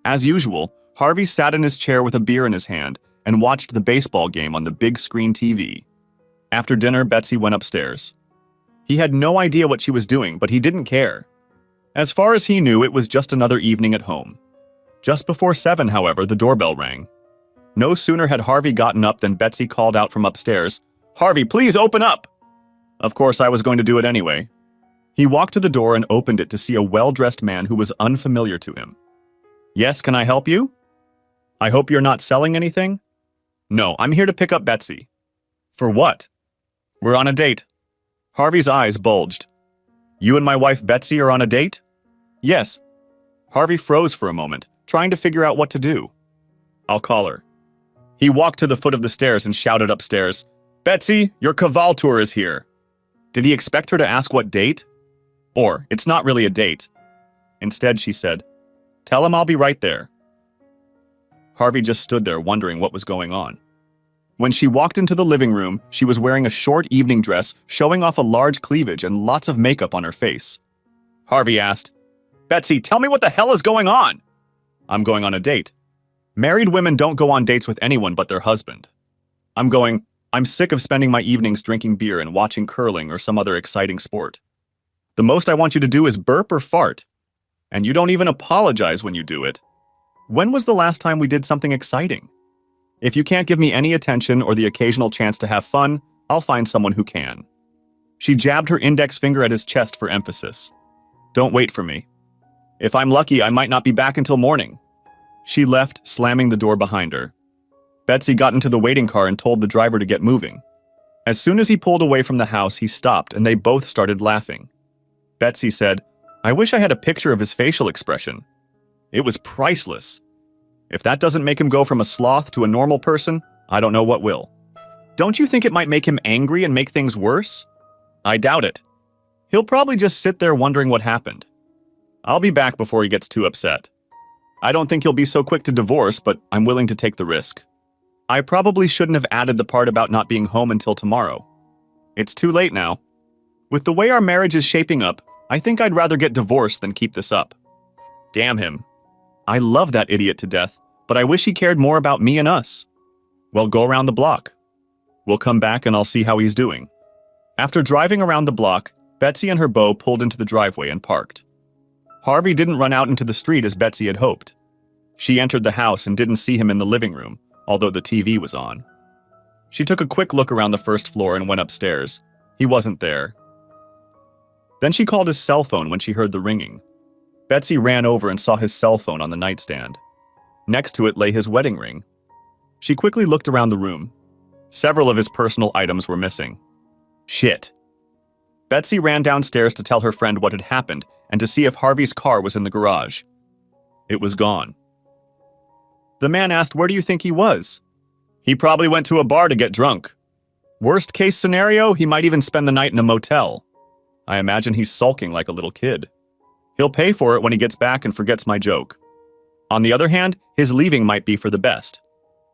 As usual, Harvey sat in his chair with a beer in his hand and watched the baseball game on the big screen TV. After dinner, Betsy went upstairs. He had no idea what she was doing, but he didn't care. As far as he knew, it was just another evening at home. Just before 7, however, the doorbell rang. No sooner had Harvey gotten up than Betsy called out from upstairs, "Harvey, please open up!" Of course, I was going to do it anyway. He walked to the door and opened it to see a well-dressed man who was unfamiliar to him. "Yes, can I help you?" "I hope you're not selling anything?" "No, I'm here to pick up Betsy." "For what?" "We're on a date." Harvey's eyes bulged. "You and my wife Betsy are on a date?" "Yes." Harvey froze for a moment, trying to figure out what to do. "I'll call her." He walked to the foot of the stairs and shouted upstairs, "Betsy, your cavaltour is here." Did he expect her to ask what date? Or, it's not really a date. Instead, she said, "Tell him I'll be right there." Harvey just stood there wondering what was going on. When she walked into the living room, she was wearing a short evening dress showing off a large cleavage and lots of makeup on her face. Harvey asked, "Betsy, tell me what the hell is going on?" "I'm going on a date." "Married women don't go on dates with anyone but their husband." I'm sick of spending my evenings drinking beer and watching curling or some other exciting sport. The most I want you to do is burp or fart. And you don't even apologize when you do it. When was the last time we did something exciting? If you can't give me any attention or the occasional chance to have fun, I'll find someone who can. She jabbed her index finger at his chest for emphasis. "Don't wait for me. If I'm lucky, I might not be back until morning." She left, slamming the door behind her. Betsy got into the waiting car and told the driver to get moving. As soon as he pulled away from the house, he stopped and they both started laughing. Betsy said, "I wish I had a picture of his facial expression. It was priceless. If that doesn't make him go from a sloth to a normal person, I don't know what will." "Don't you think it might make him angry and make things worse?" "I doubt it. He'll probably just sit there wondering what happened. I'll be back before he gets too upset. I don't think he'll be so quick to divorce, but I'm willing to take the risk. I probably shouldn't have added the part about not being home until tomorrow. It's too late now. With the way our marriage is shaping up, I think I'd rather get divorced than keep this up. Damn him. I love that idiot to death, but I wish he cared more about me and us. Well, go around the block. We'll come back and I'll see how he's doing." After driving around the block, Betsy and her beau pulled into the driveway and parked. Harvey didn't run out into the street as Betsy had hoped. She entered the house and didn't see him in the living room, although the TV was on. She took a quick look around the first floor and went upstairs. He wasn't there. Then she called his cell phone when she heard the ringing. Betsy ran over and saw his cell phone on the nightstand. Next to it lay his wedding ring. She quickly looked around the room. Several of his personal items were missing. Shit. Betsy ran downstairs to tell her friend what had happened and to see if Harvey's car was in the garage. It was gone. The man asked, "Where do you think he was?" "He probably went to a bar to get drunk. Worst case scenario, he might even spend the night in a motel. I imagine he's sulking like a little kid. He'll pay for it when he gets back and forgets my joke. On the other hand, his leaving might be for the best.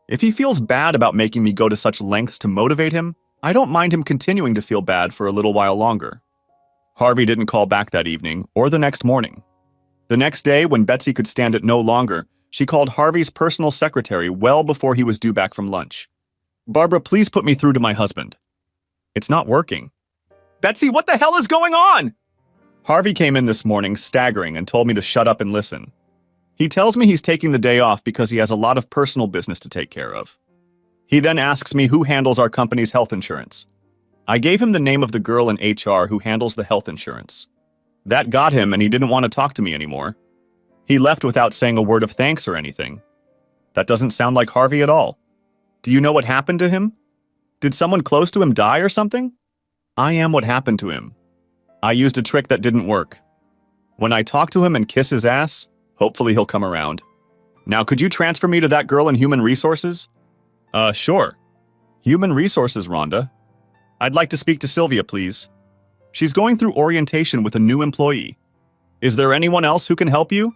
If he feels bad about making me go to such lengths to motivate him, I don't mind him continuing to feel bad for a little while longer." Harvey didn't call back that evening or the next morning. The next day, when Betsy could stand it no longer, she called Harvey's personal secretary well before he was due back from lunch. "Barbara, please put me through to my husband." "It's not working." "Betsy, what the hell is going on?" Harvey came in this morning staggering and told me to shut up and listen. He tells me he's taking the day off because he has a lot of personal business to take care of. He then asks me who handles our company's health insurance. I gave him the name of the girl in HR who handles the health insurance. That got him and he didn't want to talk to me anymore. He left without saying a word of thanks or anything. That doesn't sound like Harvey at all. Do you know what happened to him? Did someone close to him die or something? I am what happened to him. I used a trick that didn't work. When I talk to him and kiss his ass, hopefully he'll come around. Now, could you transfer me to that girl in Human Resources? Sure. Human Resources, Rhonda. I'd like to speak to Sylvia, please. She's going through orientation with a new employee. Is there anyone else who can help you?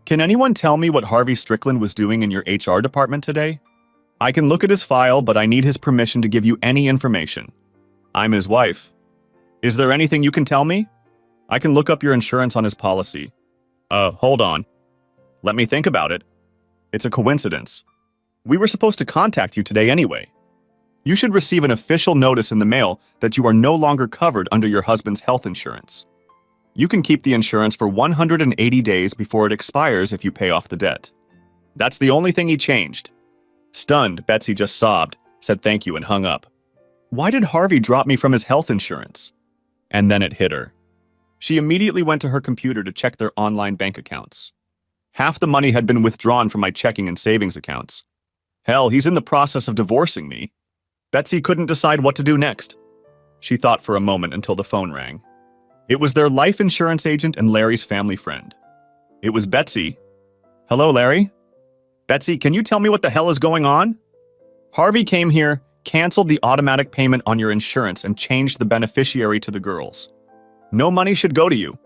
Can anyone tell me what Harvey Strickland was doing in your HR department today? I can look at his file, but I need his permission to give you any information. I'm his wife. Is there anything you can tell me? I can look up your insurance on his policy. Hold on. Let me think about it. It's a coincidence. We were supposed to contact you today anyway. You should receive an official notice in the mail that you are no longer covered under your husband's health insurance. You can keep the insurance for 180 days before it expires if you pay off the debt. That's the only thing he changed. Stunned, Betsy just sobbed, said thank you and hung up. Why did Harvey drop me from his health insurance? And then it hit her. She immediately went to her computer to check their online bank accounts. Half the money had been withdrawn from my checking and savings accounts. Hell, he's in the process of divorcing me. Betsy couldn't decide what to do next. She thought for a moment until the phone rang. It was their life insurance agent and Larry's family friend. It was Betsy. Hello, Larry? Betsy, can you tell me what the hell is going on? Harvey came here, canceled the automatic payment on your insurance, and changed the beneficiary to the girls. No money should go to you.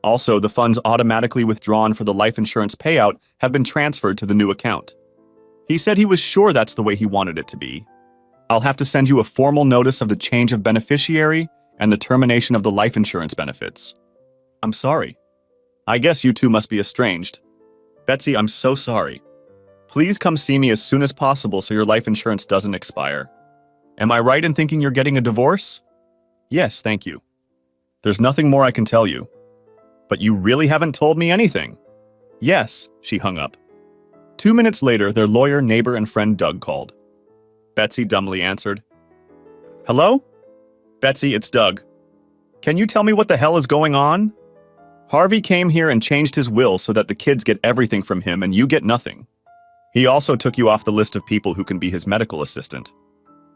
Also, the funds automatically withdrawn for the life insurance payout have been transferred to the new account. He said he was sure that's the way he wanted it to be. I'll have to send you a formal notice of the change of beneficiary and the termination of the life insurance benefits. I'm sorry. I guess you two must be estranged. Betsy, I'm so sorry. Please come see me as soon as possible so your life insurance doesn't expire. Am I right in thinking you're getting a divorce? Yes, thank you. There's nothing more I can tell you. But you really haven't told me anything. Yes, she hung up. 2 minutes later, their lawyer, neighbor, and friend Doug called. Betsy dumbly answered. Hello? Betsy, it's Doug. Can you tell me what the hell is going on? Harvey came here and changed his will so that the kids get everything from him and you get nothing. He also took you off the list of people who can be his medical assistant.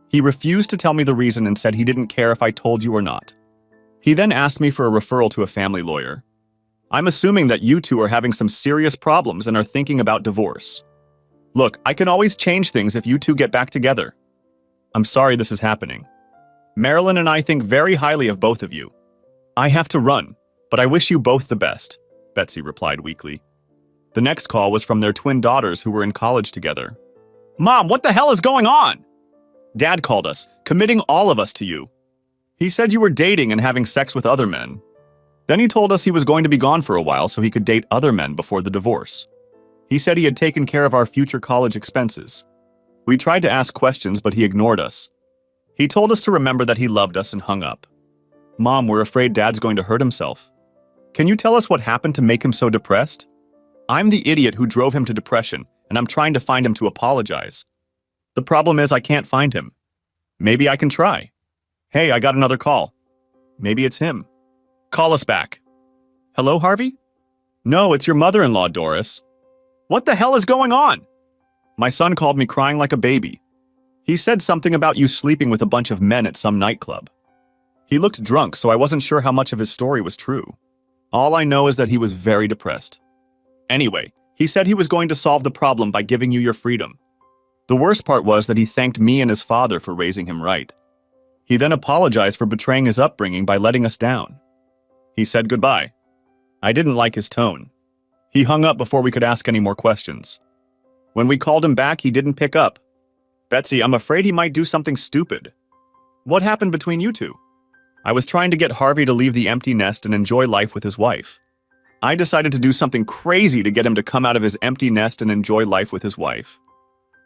He refused to tell me the reason and said he didn't care if I told you or not. He then asked me for a referral to a family lawyer. I'm assuming that you two are having some serious problems and are thinking about divorce. Look, I can always change things if you two get back together. I'm sorry this is happening. Marilyn and I think very highly of both of you. I have to run, but I wish you both the best, Betsy replied weakly. The next call was from their twin daughters who were in college together. Mom, what the hell is going on? Dad called us, committing all of us to you. He said you were dating and having sex with other men. Then he told us he was going to be gone for a while so he could date other men before the divorce. He said he had taken care of our future college expenses. We tried to ask questions, but he ignored us. He told us to remember that he loved us and hung up. Mom, we're afraid Dad's going to hurt himself. Can you tell us what happened to make him so depressed? I'm the idiot who drove him to depression, and I'm trying to find him to apologize. The problem is I can't find him. Maybe I can try. Hey, I got another call. Maybe it's him. Call us back. Hello, Harvey? No, it's your mother-in-law, Doris. What the hell is going on? My son called me crying like a baby. He said something about you sleeping with a bunch of men at some nightclub. He looked drunk, so I wasn't sure how much of his story was true. All I know is that he was very depressed. Anyway, he said he was going to solve the problem by giving you your freedom. The worst part was that he thanked me and his father for raising him right. He then apologized for betraying his upbringing by letting us down. He said goodbye. I didn't like his tone. He hung up before we could ask any more questions. When we called him back, he didn't pick up. Betsy, I'm afraid he might do something stupid. What happened between you two? I was trying to get Harvey to leave the empty nest and enjoy life with his wife. I decided to do something crazy to get him to come out of his empty nest and enjoy life with his wife.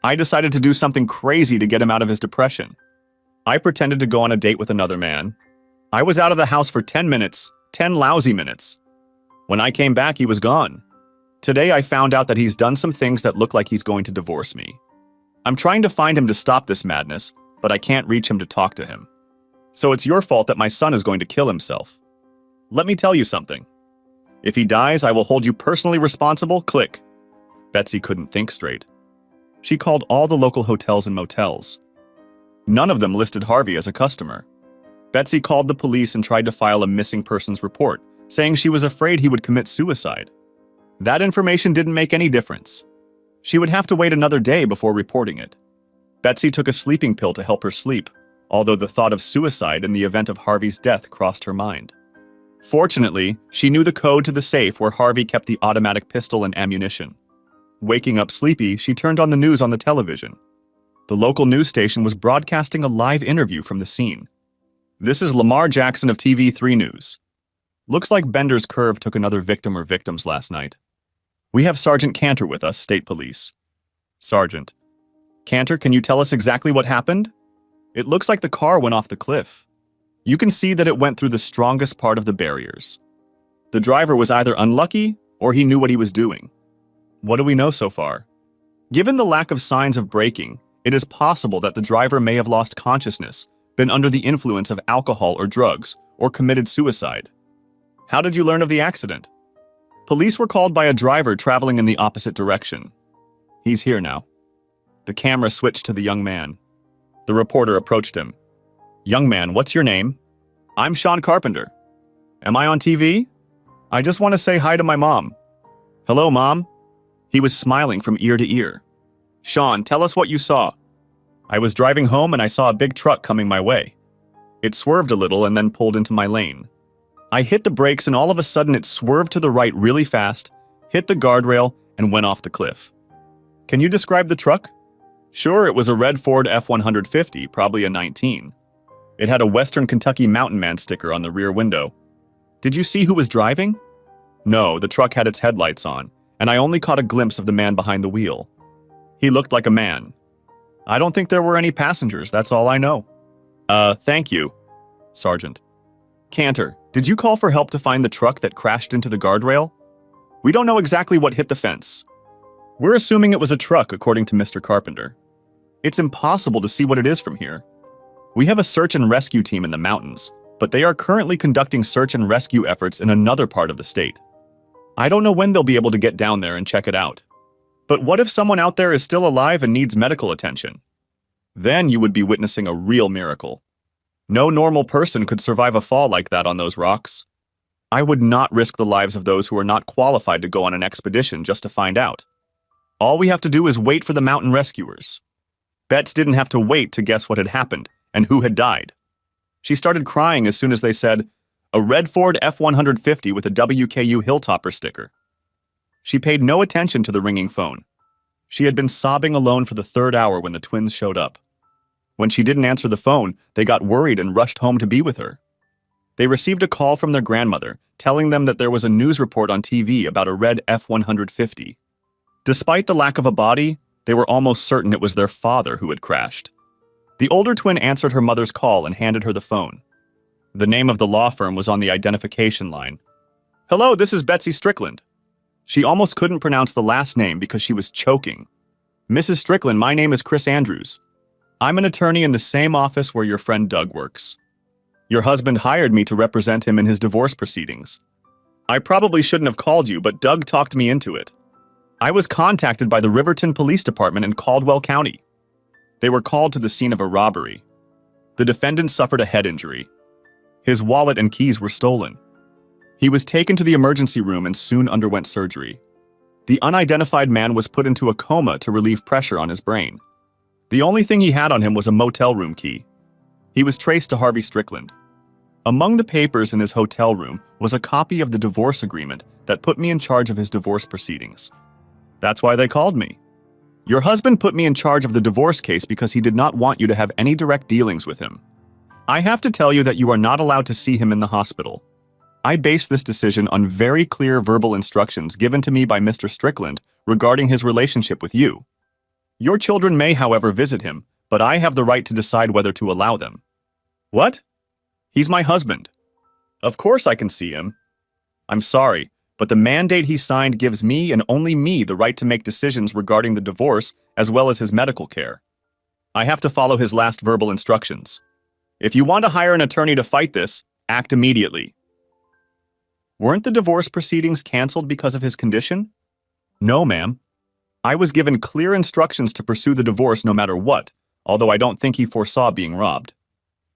I decided to do something crazy to get him out of his depression. I pretended to go on a date with another man. I was out of the house for 10 minutes, 10 lousy minutes. When I came back, he was gone. Today, I found out that he's done some things that look like he's going to divorce me. I'm trying to find him to stop this madness, but I can't reach him to talk to him. So it's your fault that my son is going to kill himself. Let me tell you something. If he dies, I will hold you personally responsible. Click. Betsy couldn't think straight. She called all the local hotels and motels. None of them listed Harvey as a customer. Betsy called the police and tried to file a missing persons report, saying she was afraid he would commit suicide. That information didn't make any difference. She would have to wait another day before reporting it. Betsy took a sleeping pill to help her sleep, although the thought of suicide in the event of Harvey's death crossed her mind. Fortunately, she knew the code to the safe where Harvey kept the automatic pistol and ammunition. Waking up sleepy, she turned on the news on the television. The local news station was broadcasting a live interview from the scene. This is Lamar Jackson of TV3 News. Looks like Bender's Curve took another victim or victims last night. We have Sergeant Cantor with us, State Police. Sergeant. Cantor, can you tell us exactly what happened? It looks like the car went off the cliff. You can see that it went through the strongest part of the barriers. The driver was either unlucky or he knew what he was doing. What do we know so far? Given the lack of signs of braking, it is possible that the driver may have lost consciousness, been under the influence of alcohol or drugs, or committed suicide. How did you learn of the accident? Police were called by a driver traveling in the opposite direction. He's here now. The camera switched to the young man. The reporter approached him. Young man, what's your name? I'm Sean Carpenter. Am I on TV? I just want to say hi to my mom. Hello, Mom. He was smiling from ear to ear. Sean, tell us what you saw. I was driving home and I saw a big truck coming my way. It swerved a little and then pulled into my lane. I hit the brakes and all of a sudden it swerved to the right really fast, hit the guardrail, and went off the cliff. Can you describe the truck? Sure, it was a red Ford F-150, probably a 19. It had a Western Kentucky Mountain Man sticker on the rear window. Did you see who was driving? No, the truck had its headlights on, and I only caught a glimpse of the man behind the wheel. He looked like a man. I don't think there were any passengers, that's all I know. Thank you, Sergeant. Cantor, did you call for help to find the truck that crashed into the guardrail? We don't know exactly what hit the fence. We're assuming it was a truck, according to Mr. Carpenter. It's impossible to see what it is from here. We have a search and rescue team in the mountains, but they are currently conducting search and rescue efforts in another part of the state. I don't know when they'll be able to get down there and check it out. But what if someone out there is still alive and needs medical attention? Then you would be witnessing a real miracle. No normal person could survive a fall like that on those rocks. I would not risk the lives of those who are not qualified to go on an expedition just to find out. All we have to do is wait for the mountain rescuers. Bets didn't have to wait to guess what had happened and who had died. She started crying as soon as they said, a red Ford F-150 with a WKU Hilltopper sticker. She paid no attention to the ringing phone. She had been sobbing alone for the third hour when the twins showed up. When she didn't answer the phone, they got worried and rushed home to be with her. They received a call from their grandmother, telling them that there was a news report on TV about a red F-150. Despite the lack of a body, they were almost certain it was their father who had crashed. The older twin answered her mother's call and handed her the phone. The name of the law firm was on the identification line. Hello, this is Betsy Strickland. She almost couldn't pronounce the last name because she was choking. Mrs. Strickland, my name is Chris Andrews. I'm an attorney in the same office where your friend Doug works. Your husband hired me to represent him in his divorce proceedings. I probably shouldn't have called you, but Doug talked me into it. I was contacted by the Riverton Police Department in Caldwell County. They were called to the scene of a robbery. The defendant suffered a head injury. His wallet and keys were stolen. He was taken to the emergency room and soon underwent surgery. The unidentified man was put into a coma to relieve pressure on his brain. The only thing he had on him was a motel room key. He was traced to Harvey Strickland. Among the papers in his hotel room was a copy of the divorce agreement that put me in charge of his divorce proceedings. That's why they called me. Your husband put me in charge of the divorce case because he did not want you to have any direct dealings with him. I have to tell you that you are not allowed to see him in the hospital. I base this decision on very clear verbal instructions given to me by Mr. Strickland regarding his relationship with you. Your children may, however, visit him, but I have the right to decide whether to allow them. What? He's my husband. Of course I can see him. I'm sorry, but the mandate he signed gives me and only me the right to make decisions regarding the divorce as well as his medical care. I have to follow his last verbal instructions. If you want to hire an attorney to fight this, act immediately. Weren't the divorce proceedings canceled because of his condition? No, ma'am. I was given clear instructions to pursue the divorce no matter what, although I don't think he foresaw being robbed.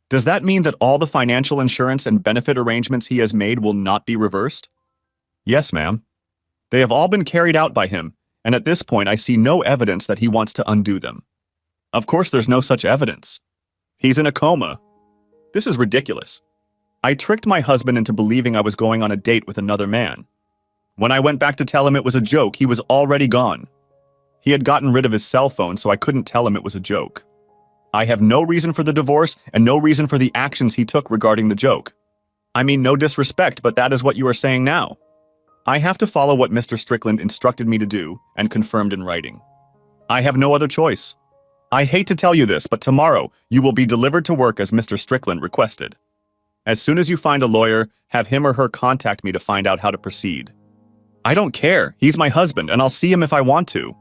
Does that mean that all the financial insurance and benefit arrangements he has made will not be reversed? Yes, ma'am. They have all been carried out by him, and at this point I see no evidence that he wants to undo them. Of course there's no such evidence. He's in a coma. This is ridiculous. I tricked my husband into believing I was going on a date with another man. When I went back to tell him it was a joke, he was already gone. He had gotten rid of his cell phone, so I couldn't tell him it was a joke. I have no reason for the divorce and no reason for the actions he took regarding the joke. I mean, no disrespect, but that is what you are saying now. I have to follow what Mr. Strickland instructed me to do and confirmed in writing. I have no other choice. I hate to tell you this, but tomorrow you will be delivered to work as Mr. Strickland requested. As soon as you find a lawyer, have him or her contact me to find out how to proceed. I don't care. He's my husband, and I'll see him if I want to.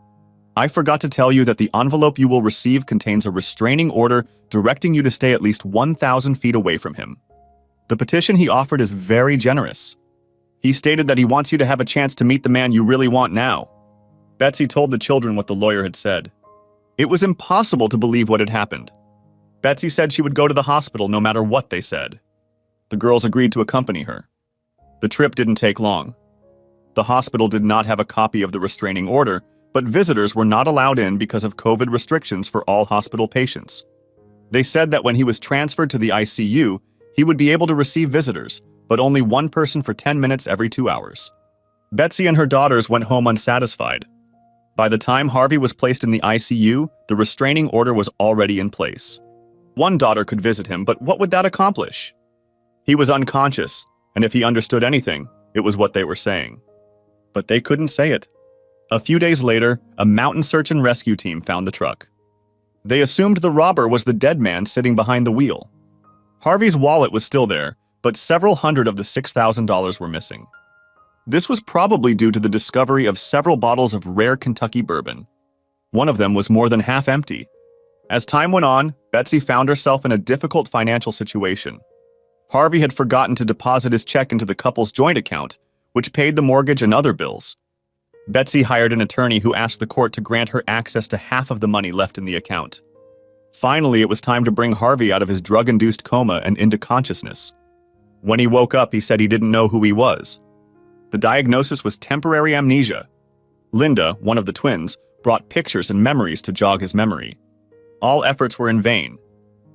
I forgot to tell you that the envelope you will receive contains a restraining order directing you to stay at least 1,000 feet away from him. The petition he offered is very generous. He stated that he wants you to have a chance to meet the man you really want now. Betsy told the children what the lawyer had said. It was impossible to believe what had happened. Betsy said she would go to the hospital no matter what they said. The girls agreed to accompany her. The trip didn't take long. The hospital did not have a copy of the restraining order, but visitors were not allowed in because of COVID restrictions for all hospital patients. They said that when he was transferred to the ICU, he would be able to receive visitors, but only one person for 10 minutes every 2 hours. Betsy and her daughters went home unsatisfied. By the time Harvey was placed in the ICU, the restraining order was already in place. One daughter could visit him, but what would that accomplish? He was unconscious, and if he understood anything, it was what they were saying. But they couldn't say it. A few days later, a mountain search and rescue team found the truck. They assumed the robber was the dead man sitting behind the wheel. Harvey's wallet was still there, but several hundred of the $6,000 were missing. This was probably due to the discovery of several bottles of rare Kentucky bourbon. One of them was more than half empty. As time went on, Betsy found herself in a difficult financial situation. Harvey had forgotten to deposit his check into the couple's joint account, which paid the mortgage and other bills. Betsy hired an attorney who asked the court to grant her access to half of the money left in the account. Finally, it was time to bring Harvey out of his drug-induced coma and into consciousness. When he woke up, he said he didn't know who he was. The diagnosis was temporary amnesia. Linda, one of the twins, brought pictures and memories to jog his memory. All efforts were in vain.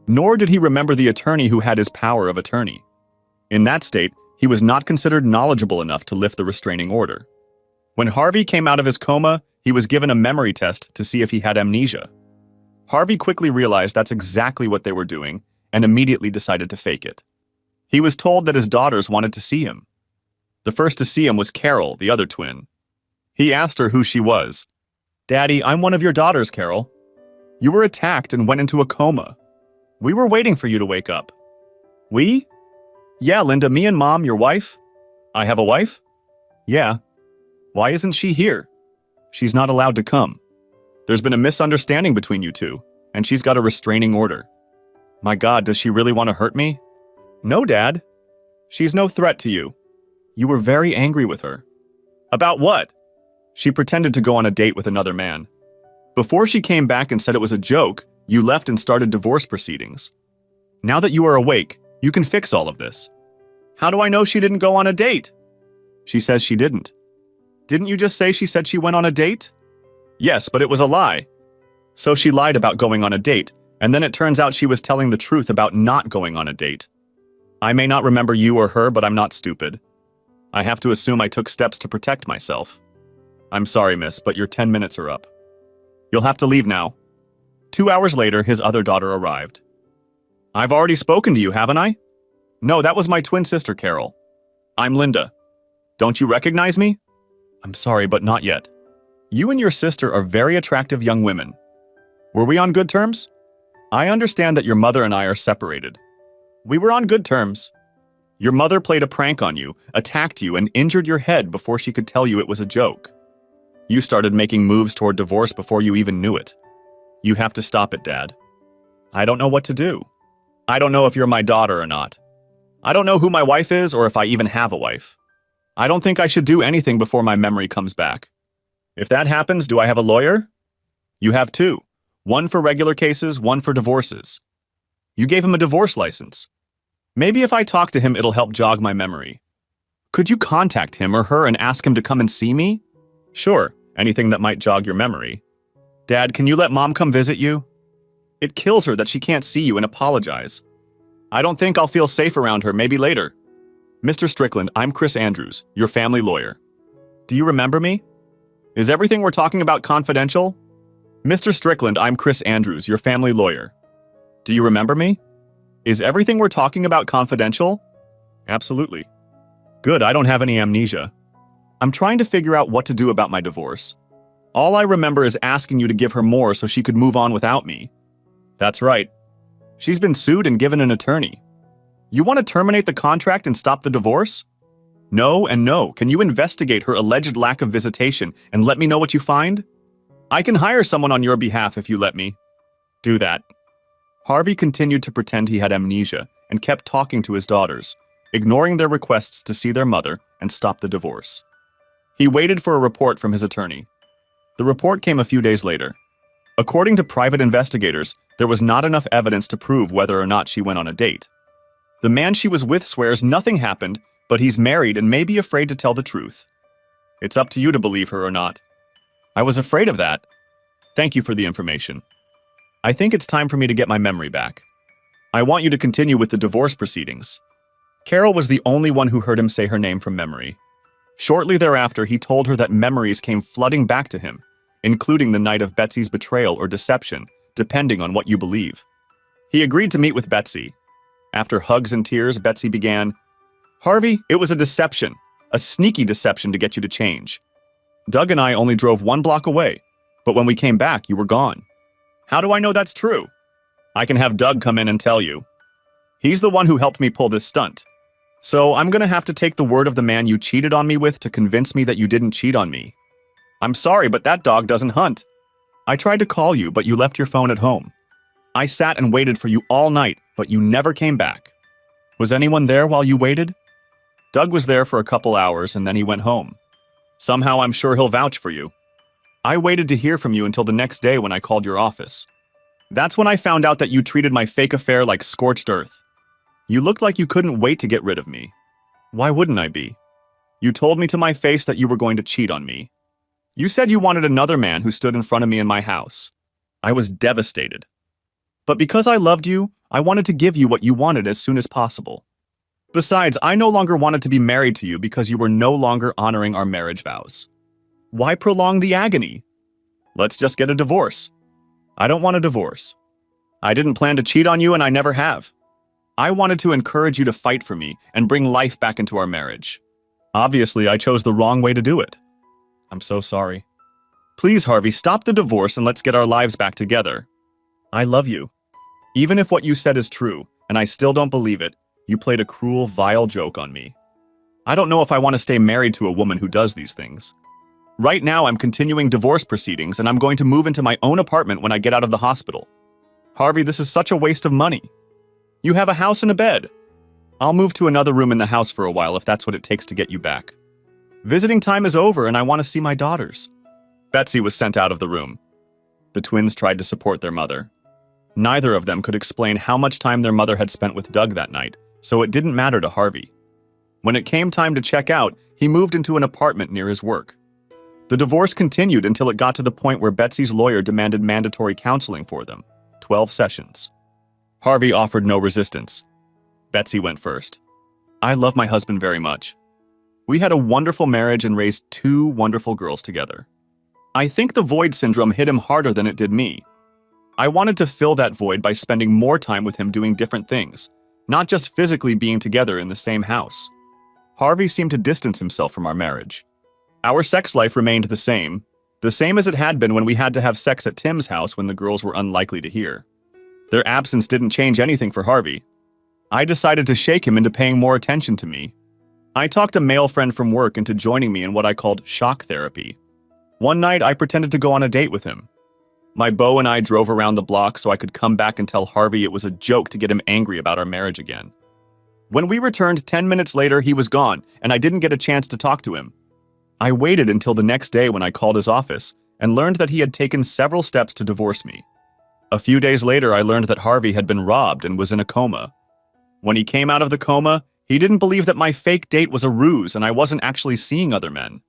Nor did he remember the attorney who had his power of attorney. In that state, he was not considered knowledgeable enough to lift the restraining order. When Harvey came out of his coma, he was given a memory test to see if he had amnesia. Harvey quickly realized that's exactly what they were doing and immediately decided to fake it. He was told that his daughters wanted to see him. The first to see him was Carol, the other twin. He asked her who she was. "Daddy, I'm one of your daughters, Carol. You were attacked and went into a coma. We were waiting for you to wake up." "We?" "Yeah, Linda, me and Mom, your wife." "I have a wife?" "Yeah." "Why isn't she here?" "She's not allowed to come. There's been a misunderstanding between you two, and she's got a restraining order." "My God, does she really want to hurt me?" "No, Dad. She's no threat to you. You were very angry with her." "About what?" "She pretended to go on a date with another man. Before she came back and said it was a joke, you left and started divorce proceedings. Now that you are awake, you can fix all of this." "How do I know she didn't go on a date?" "She says she didn't." "Didn't you just say she said she went on a date?" "Yes, but it was a lie." "So she lied about going on a date, and then it turns out she was telling the truth about not going on a date. I may not remember you or her, but I'm not stupid. I have to assume I took steps to protect myself. I'm sorry, miss, but your 10 minutes are up. You'll have to leave now." 2 hours later, his other daughter arrived. "I've already spoken to you, haven't I?" "No, that was my twin sister, Carol. I'm Linda. Don't you recognize me?" "I'm sorry, but not yet. You and your sister are very attractive young women. Were we on good terms?" "I understand that your mother and I are separated." "We were on good terms." "Your mother played a prank on you, attacked you, and injured your head before she could tell you it was a joke. You started making moves toward divorce before you even knew it. You have to stop it, Dad." "I don't know what to do. I don't know if you're my daughter or not. I don't know who my wife is or if I even have a wife. I don't think I should do anything before my memory comes back. If that happens, do I have a lawyer?" "You have two. One for regular cases, one for divorces. You gave him a divorce license. Maybe if I talk to him, it'll help jog my memory." "Could you contact him or her and ask him to come and see me?" "Sure, anything that might jog your memory." "Dad, can you let Mom come visit you? It kills her that she can't see you and apologize. I don't think I'll feel safe around her, maybe later." "Mr. Strickland, I'm Chris Andrews, your family lawyer. Do you remember me? Is everything we're talking about confidential?" "Mr. Strickland, I'm Chris Andrews, your family lawyer. Do you remember me? Is everything we're talking about confidential?" "Absolutely." "Good, I don't have any amnesia." I'm trying to figure out what to do about my divorce. All I remember is asking you to give her more so she could move on without me. That's right. She's been sued and given an attorney. You want to terminate the contract and stop the divorce? No and no. Can you investigate her alleged lack of visitation and let me know what you find? I can hire someone on your behalf if you let me. Do that. Harvey continued to pretend he had amnesia and kept talking to his daughters, ignoring their requests to see their mother and stop the divorce. He waited for a report from his attorney. The report came a few days later. According to private investigators, there was not enough evidence to prove whether or not she went on a date. The man she was with swears nothing happened, but he's married and may be afraid to tell the truth. It's up to you to believe her or not. I was afraid of that. Thank you for the information. I think it's time for me to get my memory back. I want you to continue with the divorce proceedings. Carol was the only one who heard him say her name from memory. Shortly thereafter, he told her that memories came flooding back to him, including the night of Betsy's betrayal or deception, depending on what you believe. He agreed to meet with Betsy. After hugs and tears, Betsy began, "Harvey, it was a deception, a sneaky deception to get you to change. Doug and I only drove 1 block away, but when we came back, you were gone. How do I know that's true? I can have Doug come in and tell you. He's the one who helped me pull this stunt. So I'm gonna have to take the word of the man you cheated on me with to convince me that you didn't cheat on me. I'm sorry, but that dog doesn't hunt. I tried to call you, but you left your phone at home. I sat and waited for you all night, but you never came back. Was anyone there while you waited? Doug was there for a couple hours and then he went home. Somehow I'm sure he'll vouch for you. I waited to hear from you until the next day when I called your office. That's when I found out that you treated my fake affair like scorched earth. You looked like you couldn't wait to get rid of me. Why wouldn't I be? You told me to my face that you were going to cheat on me. You said you wanted another man who stood in front of me in my house. I was devastated. But because I loved you, I wanted to give you what you wanted as soon as possible. Besides, I no longer wanted to be married to you because you were no longer honoring our marriage vows. Why prolong the agony? Let's just get a divorce. I don't want a divorce. I didn't plan to cheat on you and I never have. I wanted to encourage you to fight for me and bring life back into our marriage. Obviously, I chose the wrong way to do it. I'm so sorry. Please, Harvey, stop the divorce and let's get our lives back together. I love you. Even if what you said is true, and I still don't believe it, you played a cruel, vile joke on me. I don't know if I want to stay married to a woman who does these things. Right now, I'm continuing divorce proceedings and I'm going to move into my own apartment when I get out of the hospital. Harvey, this is such a waste of money. You have a house and a bed. I'll move to another room in the house for a while if that's what it takes to get you back. Visiting time is over and I want to see my daughters. Betsy was sent out of the room. The twins tried to support their mother. Neither of them could explain how much time their mother had spent with Doug that night, so it didn't matter to Harvey. When it came time to check out, he moved into an apartment near his work. The divorce continued until it got to the point where Betsy's lawyer demanded mandatory counseling for them, 12 sessions. Harvey offered no resistance. Betsy went first. I love my husband very much. We had a wonderful marriage and raised 2 wonderful girls together. I think the void syndrome hit him harder than it did me. I wanted to fill that void by spending more time with him doing different things, not just physically being together in the same house. Harvey seemed to distance himself from our marriage. Our sex life remained the same as it had been when we had to have sex at Tim's house when the girls were unlikely to hear. Their absence didn't change anything for Harvey. I decided to shake him into paying more attention to me. I talked a male friend from work into joining me in what I called shock therapy. One night, I pretended to go on a date with him. My beau and I drove around the block so I could come back and tell Harvey it was a joke to get him angry about our marriage again. When we returned 10 minutes later, he was gone, and I didn't get a chance to talk to him. I waited until the next day when I called his office and learned that he had taken several steps to divorce me. A few days later, I learned that Harvey had been robbed and was in a coma. When he came out of the coma, he didn't believe that my fake date was a ruse and I wasn't actually seeing other men.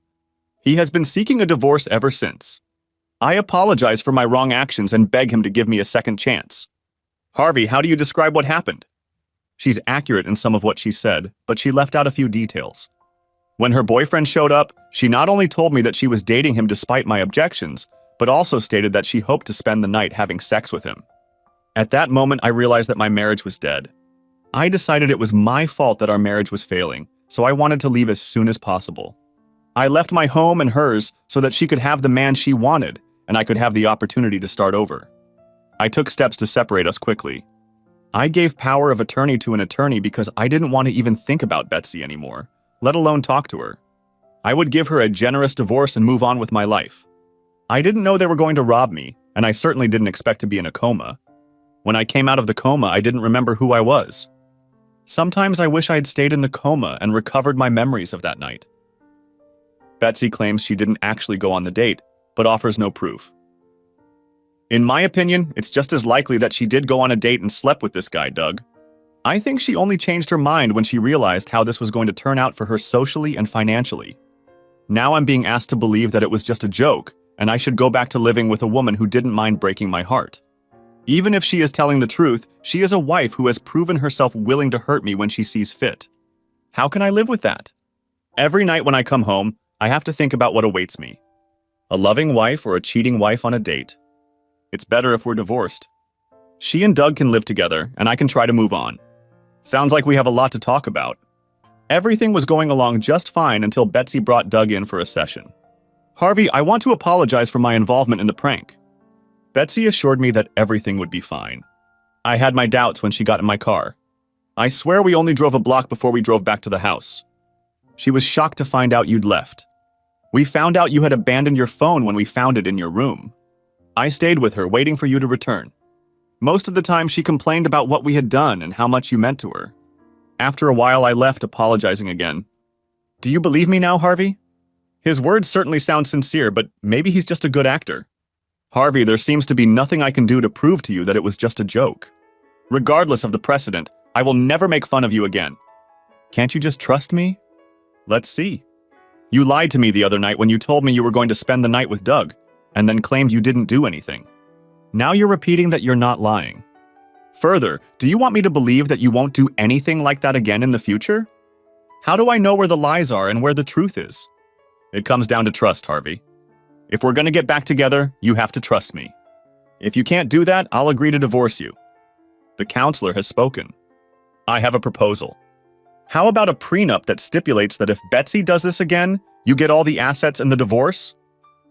He has been seeking a divorce ever since. I apologize for my wrong actions and beg him to give me a second chance. Harvey, how do you describe what happened? She's accurate in some of what she said, but she left out a few details. When her boyfriend showed up, she not only told me that she was dating him despite my objections, but also stated that she hoped to spend the night having sex with him. At that moment, I realized that my marriage was dead. I decided it was my fault that our marriage was failing, so I wanted to leave as soon as possible. I left my home and hers so that she could have the man she wanted, and I could have the opportunity to start over. I took steps to separate us quickly. I gave power of attorney to an attorney because I didn't want to even think about Betsy anymore, let alone talk to her. I would give her a generous divorce and move on with my life. I didn't know they were going to rob me, and I certainly didn't expect to be in a coma. When I came out of the coma, I didn't remember who I was. Sometimes I wish I had stayed in the coma and recovered my memories of that night. Betsy claims she didn't actually go on the date, but offers no proof. In my opinion, it's just as likely that she did go on a date and slept with this guy, Doug. I think she only changed her mind when she realized how this was going to turn out for her socially and financially. Now I'm being asked to believe that it was just a joke, and I should go back to living with a woman who didn't mind breaking my heart. Even if she is telling the truth, she is a wife who has proven herself willing to hurt me when she sees fit. How can I live with that? Every night when I come home, I have to think about what awaits me. A loving wife or a cheating wife on a date. It's better if we're divorced. She and Doug can live together, and I can try to move on. Sounds like we have a lot to talk about. Everything was going along just fine until Betsy brought Doug in for a session. Harvey, I want to apologize for my involvement in the prank. Betsy assured me that everything would be fine. I had my doubts when she got in my car. I swear we only drove a block before we drove back to the house. She was shocked to find out you'd left. We found out you had abandoned your phone when we found it in your room. I stayed with her, waiting for you to return. Most of the time, she complained about what we had done and how much you meant to her. After a while, I left, apologizing again. Do you believe me now, Harvey? His words certainly sound sincere, but maybe he's just a good actor. Harvey, there seems to be nothing I can do to prove to you that it was just a joke. Regardless of the precedent, I will never make fun of you again. Can't you just trust me? Let's see. You lied to me the other night when you told me you were going to spend the night with Doug, and then claimed you didn't do anything. Now you're repeating that you're not lying. Further, do you want me to believe that you won't do anything like that again in the future? How do I know where the lies are and where the truth is? It comes down to trust, Harvey. If we're going to get back together, you have to trust me. If you can't do that, I'll agree to divorce you. The counselor has spoken. I have a proposal. How about a prenup that stipulates that if Betsy does this again, you get all the assets and the divorce?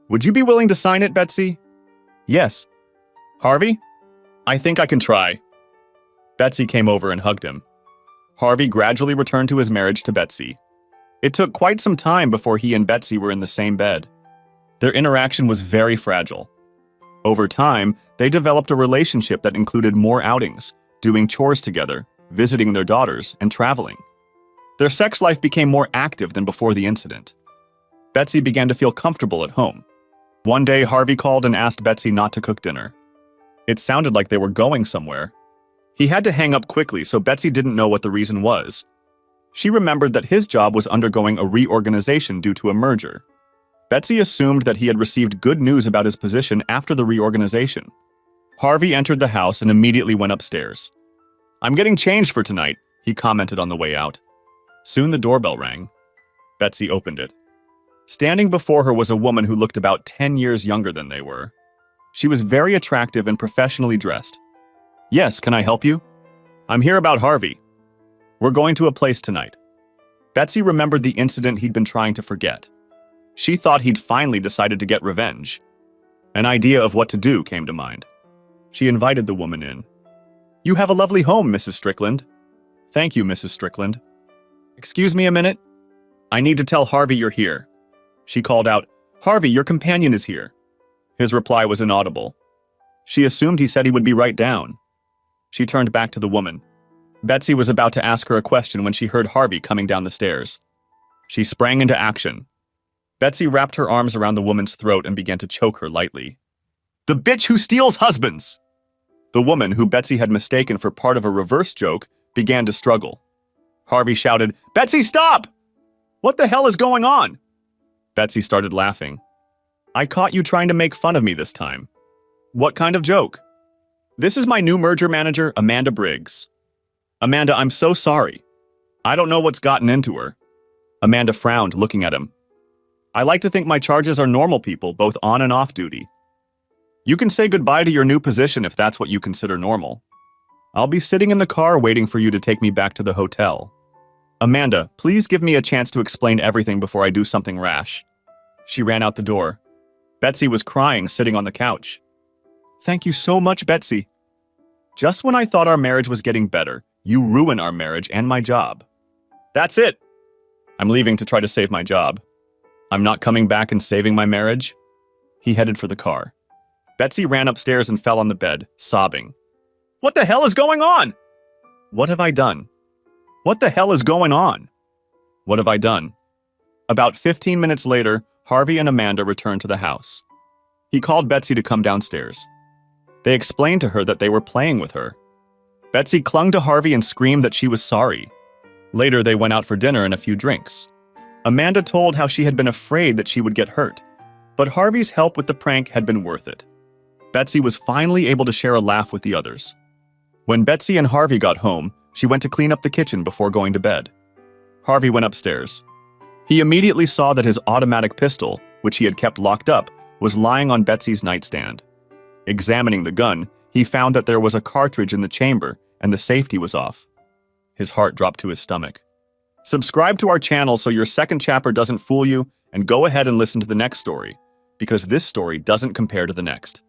Would you be willing to sign it, Betsy? Yes. Harvey? I think I can try. Betsy came over and hugged him. Harvey gradually returned to his marriage to Betsy. It took quite some time before he and Betsy were in the same bed. Their interaction was very fragile. Over time, they developed a relationship that included more outings, doing chores together, visiting their daughters, and traveling. Their sex life became more active than before the incident. Betsy began to feel comfortable at home. One day, Harvey called and asked Betsy not to cook dinner. It sounded like they were going somewhere. He had to hang up quickly, so Betsy didn't know what the reason was. She remembered that his job was undergoing a reorganization due to a merger. Betsy assumed that he had received good news about his position after the reorganization. Harvey entered the house and immediately went upstairs. "I'm getting changed for tonight," he commented on the way out. Soon the doorbell rang. Betsy opened it. Standing before her was a woman who looked about 10 years younger than they were. She was very attractive and professionally dressed. "Yes, can I help you?" "I'm here about Harvey. We're going to a place tonight." Betsy remembered the incident he'd been trying to forget. She thought he'd finally decided to get revenge. An idea of what to do came to mind. She invited the woman in. "You have a lovely home, Mrs. Strickland." "Thank you, Mrs. Strickland." "Excuse me a minute. I need to tell Harvey you're here." She called out, "Harvey, your companion is here." His reply was inaudible. She assumed he said he would be right down. She turned back to the woman. Betsy was about to ask her a question when she heard Harvey coming down the stairs. She sprang into action. Betsy wrapped her arms around the woman's throat and began to choke her lightly. "The bitch who steals husbands!" The woman, who Betsy had mistaken for part of a reverse joke, began to struggle. Harvey shouted, "Betsy, stop! What the hell is going on?" Betsy started laughing. "I caught you trying to make fun of me this time." "What kind of joke?" "This is my new merger manager, Amanda Briggs." "Amanda, I'm so sorry. I don't know what's gotten into her." Amanda frowned, looking at him. "I like to think my charges are normal people, both on and off duty." "You can say goodbye to your new position if that's what you consider normal. I'll be sitting in the car waiting for you to take me back to the hotel." Amanda, please give me a chance to explain everything before I do something rash. She ran out the door. Betsy was crying, sitting on the couch. Thank you so much, Betsy. Just when I thought our marriage was getting better, you ruin our marriage and my job. That's it. I'm leaving to try to save my job. I'm not coming back and saving my marriage. He headed for the car. Betsy ran upstairs and fell on the bed, sobbing. What the hell is going on? What have I done? What the hell is going on? What have I done? About 15 minutes later, Harvey and Amanda returned to the house. He called Betsy to come downstairs. They explained to her that they were playing with her. Betsy clung to Harvey and screamed that she was sorry. Later, they went out for dinner and a few drinks. Amanda told how she had been afraid that she would get hurt, but Harvey's help with the prank had been worth it. Betsy was finally able to share a laugh with the others. When Betsy and Harvey got home, she went to clean up the kitchen before going to bed. Harvey went upstairs. He immediately saw that his automatic pistol, which he had kept locked up, was lying on Betsy's nightstand. Examining the gun, he found that there was a cartridge in the chamber and the safety was off. His heart dropped to his stomach. Subscribe to our channel so your second chapter doesn't fool you, and go ahead and listen to the next story, because this story doesn't compare to the next.